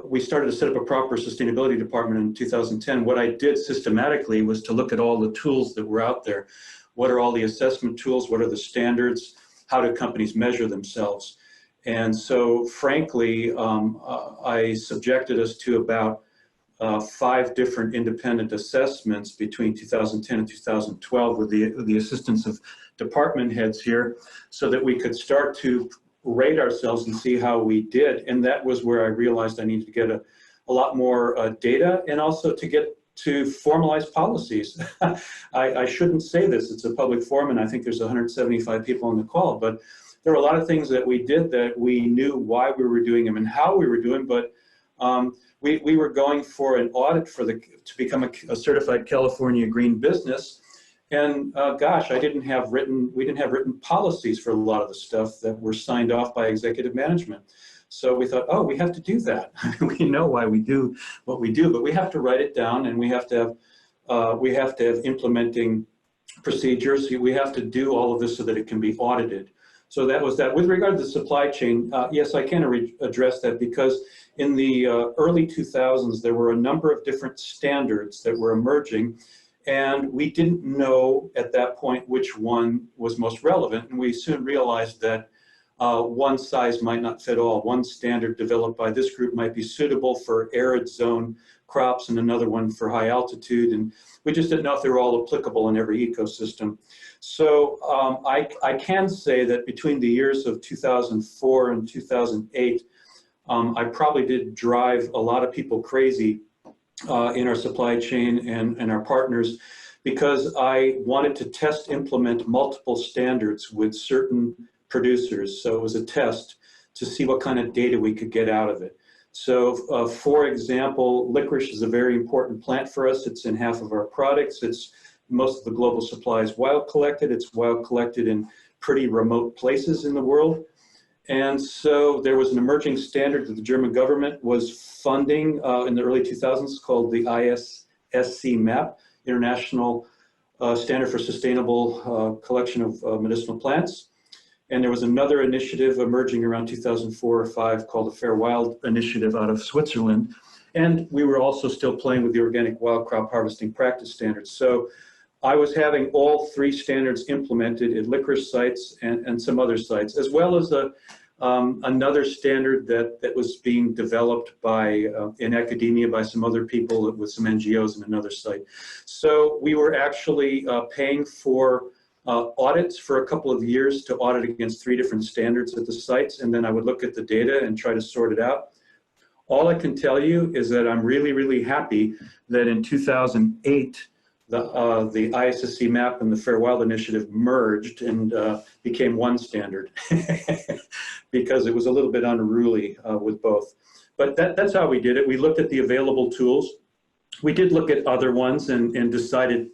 we started to set up a proper sustainability department in 2010, what I did systematically was to look at all the tools that were out there. What are all the assessment tools? What are the standards? How do companies measure themselves? And so, frankly, I subjected us to about 5 different independent assessments between 2010 and 2012 with the assistance of department heads here, so that we could start to rate ourselves and see how we did. And that was where I realized I needed to get a lot more data, and also to formalize policies. I shouldn't say this, it's a public forum, and I think there's 175 people on the call, but there were a lot of things that we did that we knew why we were doing them and how we were doing, but we were going for an audit to become a certified California green business. And gosh, we didn't have written policies for a lot of the stuff that were signed off by executive management. So we thought, oh, we have to do that. We know why we do what we do, but we have to write it down, and we have to have implementing procedures. We have to do all of this so that it can be audited. So that was that. With regard to the supply chain, yes, I can address that, because in the early 2000s, there were a number of different standards that were emerging, and we didn't know at that point which one was most relevant. And we soon realized that one size might not fit all. One standard developed by this group might be suitable for arid zone crops and another one for high altitude. And we just didn't know if they were all applicable in every ecosystem. So I can say that between the years of 2004 and 2008, I probably did drive a lot of people crazy in our supply chain and our partners, because I wanted to test implement multiple standards with certain producers. So it was a test to see what kind of data we could get out of it. So for example, licorice is a very important plant for us. It's in half of our products. It's most of the global supply is wild collected. It's wild collected in pretty remote places in the world. And so there was an emerging standard that the German government was funding in the early 2000s called the ISSC MAP, International Standard for Sustainable Collection of Medicinal Plants. And there was another initiative emerging around 2004 or 5 called the Fair Wild Initiative out of Switzerland. And we were also still playing with the Organic Wild Crop Harvesting Practice Standards. So I was having all 3 standards implemented at licorice sites and some other sites, as well as another standard that was being developed by in academia by some other people with some NGOs in another site. So we were actually paying for audits for a couple of years to audit against 3 different standards at the sites, and then I would look at the data and try to sort it out. All I can tell you is that I'm really, really happy that in 2008, the ISSC MAP and the Fair Wild Initiative merged and became one standard because it was a little bit unruly with both. But that's how we did it. We looked at the available tools. We did look at other ones and decided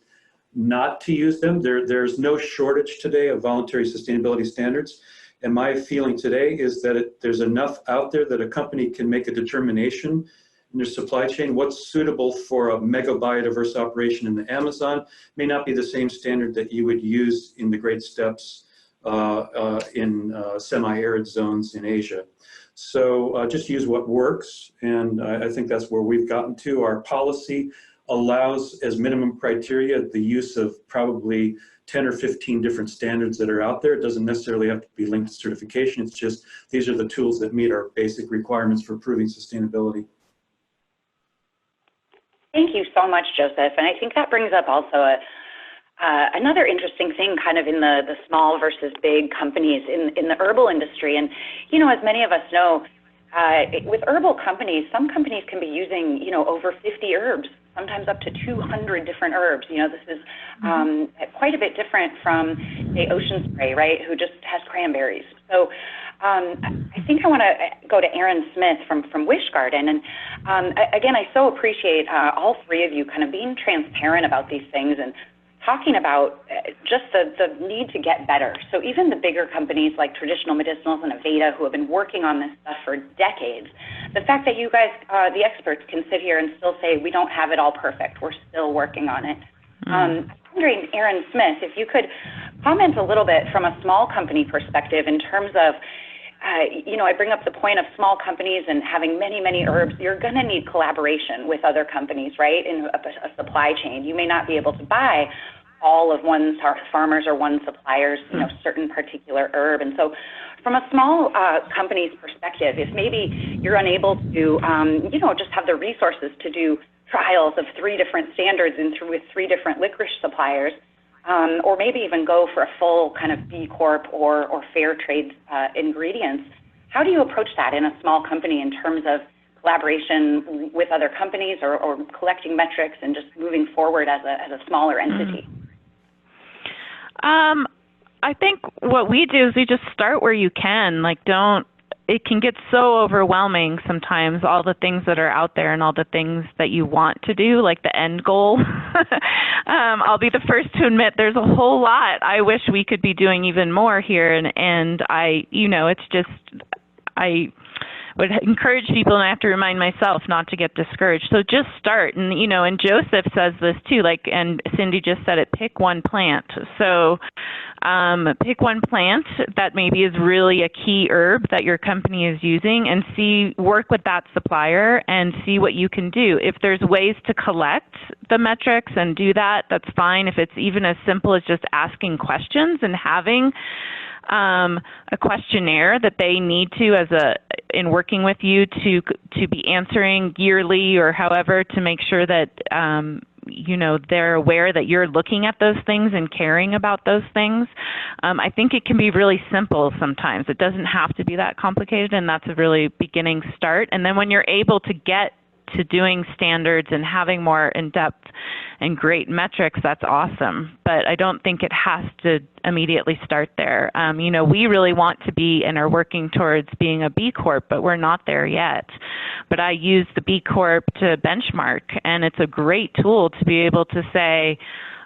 not to use them. There's no shortage today of voluntary sustainability standards. And my feeling today is that there's enough out there that a company can make a determination in their supply chain. What's suitable for a mega biodiverse operation in the Amazon may not be the same standard that you would use in the Great Steppes in semi-arid zones in Asia. So just use what works, and I think that's where we've gotten to. Our policy allows as minimum criteria the use of probably 10 or 15 different standards that are out there. It doesn't necessarily have to be linked to certification. It's just these are the tools that meet our basic requirements for proving sustainability. Thank you so much, Joseph. And I think that brings up also another interesting thing kind of in the small versus big companies in the herbal industry. And, you know, as many of us know, with herbal companies, some companies can be using, you know, over 50 herbs, sometimes up to 200 different herbs. You know, this is quite a bit different from, say, Ocean Spray, right, who just has cranberries. So I think I want to go to Erin Smith from Wish Garden. And again, I so appreciate all 3 of you kind of being transparent about these things and talking about just the need to get better. So even the bigger companies like Traditional Medicinals and Aveda, who have been working on this stuff for decades, the fact that you guys, the experts, can sit here and still say, we don't have it all perfect, we're still working on it. I'm wondering, Erin Smith, if you could comment a little bit from a small company perspective in terms of, you know, I bring up the point of small companies and having many, many herbs. You're going to need collaboration with other companies, right, in a supply chain. You may not be able to buy all of one farmer's or one supplier's, you know, certain particular herb. And so from a small company's perspective, if maybe you're unable to, you know, just have the resources to do trials of 3 different standards with 3 different licorice suppliers, or maybe even go for a full kind of B Corp or fair trade ingredients, how do you approach that in a small company in terms of collaboration with other companies or collecting metrics and just moving forward as a smaller entity? I think what we do is we just start where you can. Like, it can get so overwhelming sometimes, all the things that are out there and all the things that you want to do, like the end goal. I'll be the first to admit there's a whole lot I wish we could be doing even more here. And I, you know, it's just, would encourage people, and I have to remind myself not to get discouraged. So just start. And, you know, and Joseph says this too, like, and Cindy just said it, pick one plant. So pick one plant that maybe is really a key herb that your company is using, and work with that supplier and see what you can do. If there's ways to collect the metrics and do that, that's fine. If it's even as simple as just asking questions and having a questionnaire that they need to, in working with you, to be answering yearly or however, to make sure that you know, they're aware that you're looking at those things and caring about those things. I think it can be really simple sometimes. It doesn't have to be that complicated, and that's a really beginning start. And then when you're able to get to doing standards and having more in-depth and great metrics, that's awesome. But I don't think it has to immediately start there. You know, we really want to be and are working towards being a B Corp, but we're not there yet. But I use the B Corp to benchmark, and it's a great tool to be able to say,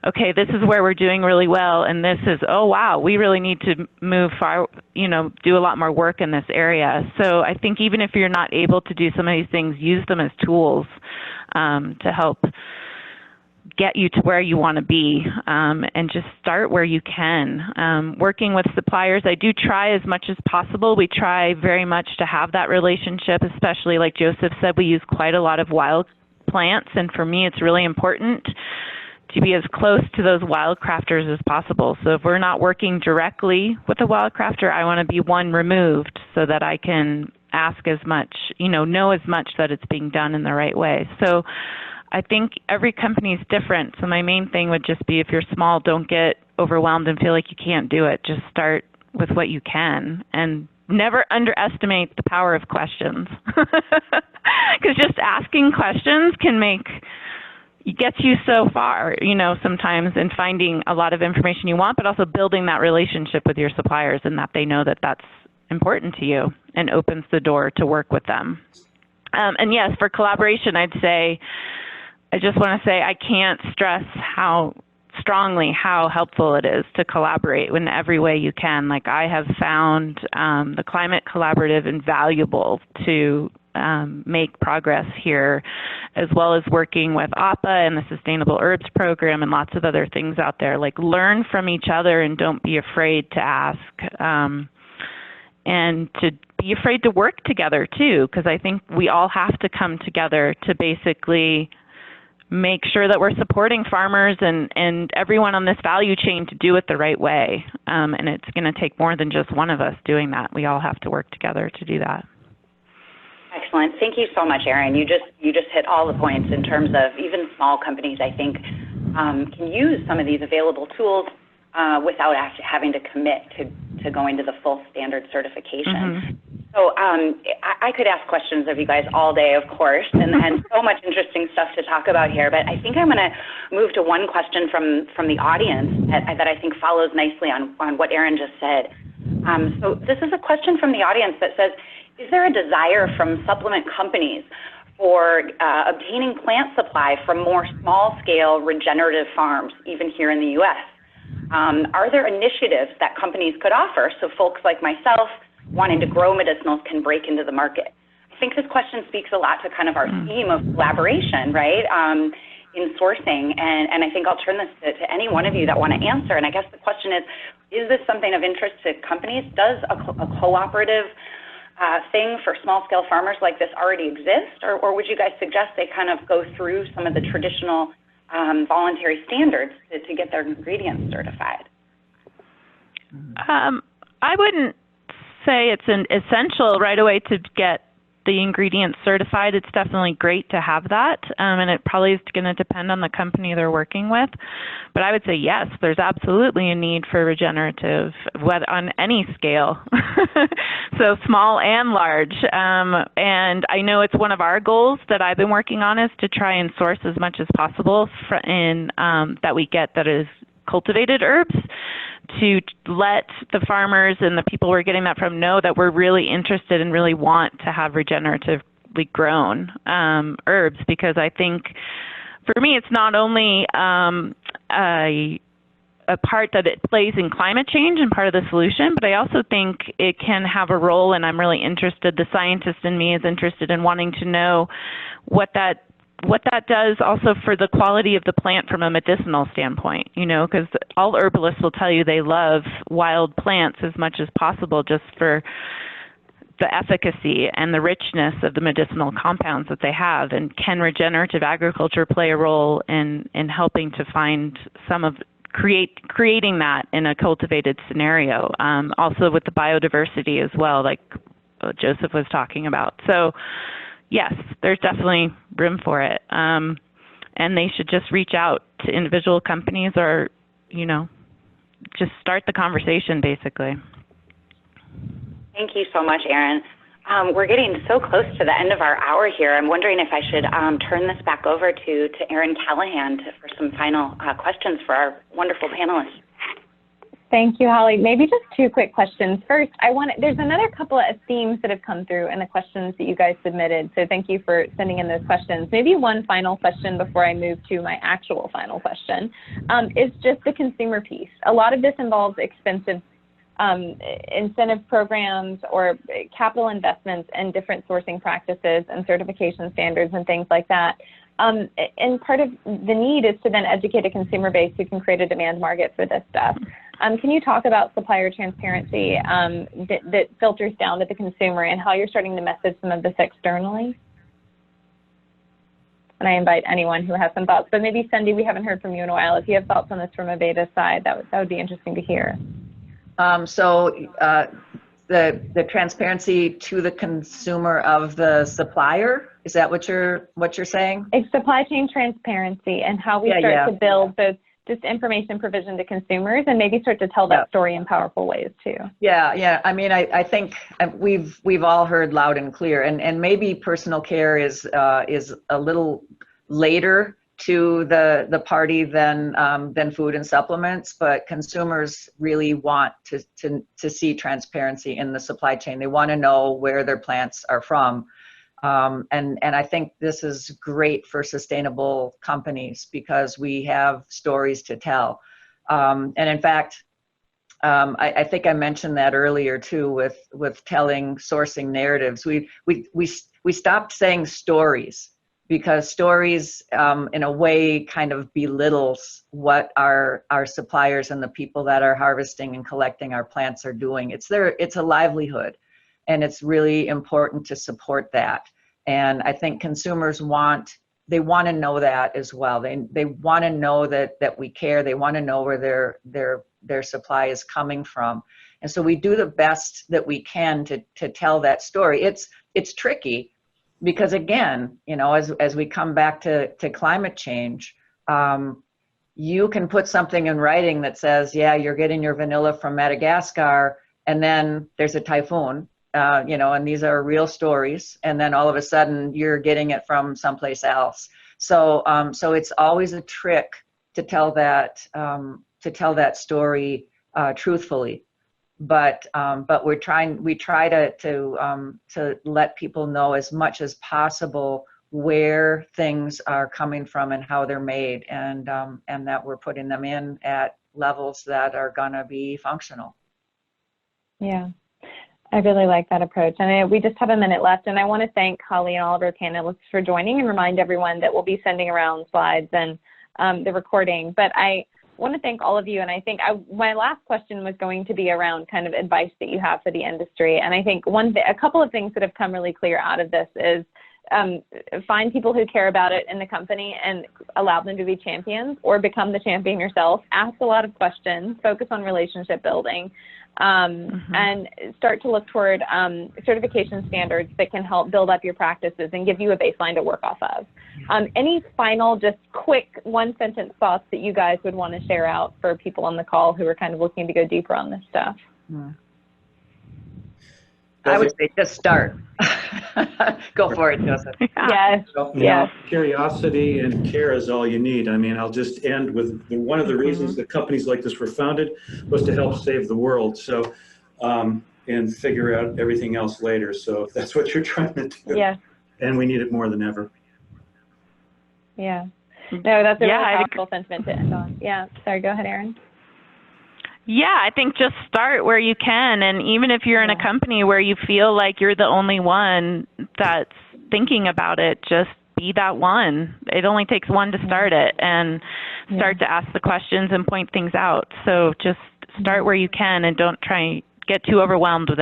okay, this is where we're doing really well, and this is, oh wow, we really need to move far, you know, do a lot more work in this area. So I think even if you're not able to do some of these things, use them as tools to help get you to where you want to be, and just start where you can. Working with suppliers, I do try as much as possible. We try very much to have that relationship, especially like Joseph said, we use quite a lot of wild plants, and for me it's really important to be as close to those wildcrafters as possible. So if we're not working directly with a wildcrafter, I want to be one removed so that I can ask as much, you know as much that it's being done in the right way. So I think every company is different. So my main thing would just be, if you're small, don't get overwhelmed and feel like you can't do it. Just start with what you can, and never underestimate the power of questions. Because just asking questions can gets you so far, you know, sometimes in finding a lot of information you want, but also building that relationship with your suppliers, and that they know that that's important to you and opens the door to work with them. And yes, for collaboration, I just want to say I can't stress how helpful it is to collaborate in every way you can. Like, I have found the Climate Collaborative invaluable to make progress here, as well as working with AHPA and the Sustainable Herbs Program and lots of other things out there. Like, learn from each other and don't be afraid to ask, and to be afraid to work together too, because I think we all have to come together to basically make sure that we're supporting farmers and everyone on this value chain to do it the right way. And it's going to take more than just one of us doing that. We all have to work together to do that. Excellent. Thank you so much, Erin. You just hit all the points in terms of even small companies, I think, can use some of these available tools without actually having to commit to going to the full standard certification. Mm-hmm. So I could ask questions of you guys all day, of course, and so much interesting stuff to talk about here. But I think I'm going to move to one question from the audience that I think follows nicely on what Erin just said. So this is a question from the audience that says, is there a desire from supplement companies for obtaining plant supply from more small-scale regenerative farms, even here in the U.S.? Are there initiatives that companies could offer so folks like myself wanting to grow medicinals can break into the market? I think this question speaks a lot to kind of our theme of collaboration, right, in sourcing. And I think I'll turn this to any one of you that want to answer. And I guess the question is this something of interest to companies? Does a cooperative thing for small-scale farmers like this already exist? Or would you guys suggest they kind of go through some of the traditional voluntary standards to get their ingredients certified? I wouldn't say it's an essential right away to get the ingredients certified. It's definitely great to have that, and it probably is going to depend on the company they're working with. But I would say yes, there's absolutely a need for regenerative, whether on any scale, so small and large. And I know it's one of our goals that I've been working on is to try and source as much as possible that we get that is cultivated herbs, to let the farmers and the people we're getting that from know that we're really interested and really want to have regeneratively grown herbs, because I think for me it's not only a part that it plays in climate change and part of the solution, but I also think it can have a role, and I'm really interested, the scientist in me is interested in wanting to know what that does also for the quality of the plant from a medicinal standpoint, you know, because all herbalists will tell you they love wild plants as much as possible just for the efficacy and the richness of the medicinal compounds that they have. And can regenerative agriculture play a role in helping to find some of creating that in a cultivated scenario? Also with the biodiversity as well, like Joseph was talking about. So yes, there's definitely room for it. And they should just reach out to individual companies or, you know, just start the conversation basically. Thank you so much, Erin. We're getting so close to the end of our hour here. I'm wondering if I should turn this back over to Erin Callahan for some final questions for our wonderful panelists. Thank you, Holly. Maybe just 2 quick questions. First, there's another couple of themes that have come through in the questions that you guys submitted. So thank you for sending in those questions. Maybe one final question before I move to my actual final question is just the consumer piece. A lot of this involves expensive incentive programs or capital investments and different sourcing practices and certification standards and things like that. And part of the need is to then educate a consumer base who can create a demand market for this stuff. Can you talk about supplier transparency that filters down to the consumer and how you're starting to message some of this externally? And I invite anyone who has some thoughts, but maybe Cindy, we haven't heard from you in a while. If you have thoughts on this from a beta side, that would be interesting to hear. The transparency to the consumer of the supplier, is that what you're saying? It's supply chain transparency and how we start to build both just information provision to consumers and maybe start to tell that story in powerful ways too. Yeah. I mean, I think we've all heard loud and clear, and maybe personal care is a little later to the party than food and supplements, but consumers really want to see transparency in the supply chain. They want to know where their plants are from. And I think this is great for sustainable companies because we have stories to tell. And in fact, I think I mentioned that earlier too with telling sourcing narratives. We stopped saying stories because stories in a way kind of belittles what our suppliers and the people that are harvesting and collecting our plants are doing. It's a livelihood. And it's really important to support that. And I think consumers want to know that as well. They want to know that we care. They want to know where their supply is coming from. And so we do the best that we can to tell that story. It's tricky because again, you know, as we come back to climate change, you can put something in writing that says, yeah, you're getting your vanilla from Madagascar, and then there's a typhoon. And these are real stories, and then all of a sudden you're getting it from someplace else. So it's always a trick to tell that story truthfully. But we try to let people know as much as possible where things are coming from and how they're made, and that we're putting them in at levels that are gonna be functional. Yeah. I really like that approach. And we just have a minute left, and I want to thank Holly and all of our panelists for joining and remind everyone that we'll be sending around slides and the recording. But I want to thank all of you, and I think my last question was going to be around kind of advice that you have for the industry. And I think a couple of things that have come really clear out of this is find people who care about it in the company and allow them to be champions, or become the champion yourself. Ask a lot of questions, focus on relationship building, and start to look toward certification standards that can help build up your practices and give you a baseline to work off of. Any final, just quick one-sentence thoughts that you guys would want to share out for people on the call who are kind of looking to go deeper on this stuff? I would say just start. Go for it, Joseph. Yes. Curiosity and care is all you need. I mean, I'll just end with one of the reasons that companies like this were founded was to help save the world. So, and figure out everything else later. So if that's what you're trying to do, and we need it more than ever. Yeah. No, that's a really powerful sentiment to end on. Yeah. Sorry, go ahead, Erin. Yeah, I think just start where you can. And even if you're in a company where you feel like you're the only one that's thinking about it, just be that one. It only takes one to start it and start to ask the questions and point things out. So just start where you can and don't try get too overwhelmed with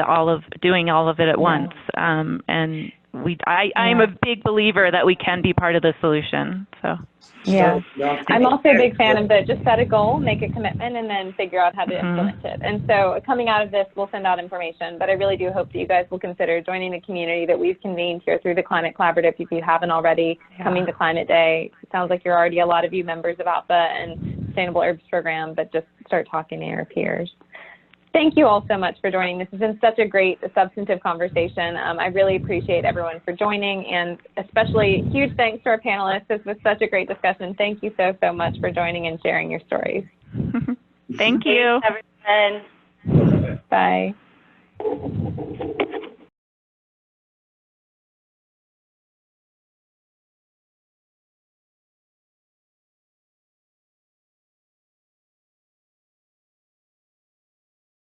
doing all of it at once. And I'm a big believer that we can be part of the solution. So. Yeah, I'm also a big fan of just set a goal, make a commitment, and then figure out how to implement it. And so coming out of this, we'll send out information, but I really do hope that you guys will consider joining the community that we've convened here through the Climate Collaborative if you haven't already, coming to Climate Day. It sounds like you're already a lot of you members of AHPA and Sustainable Herbs Program, but just start talking to your peers. Thank you all so much for joining. This has been such a great substantive conversation. I really appreciate everyone for joining, and especially huge thanks to our panelists. This was such a great discussion. Thank you so, so much for joining and sharing your stories. Thank you. Thanks, everyone. Bye.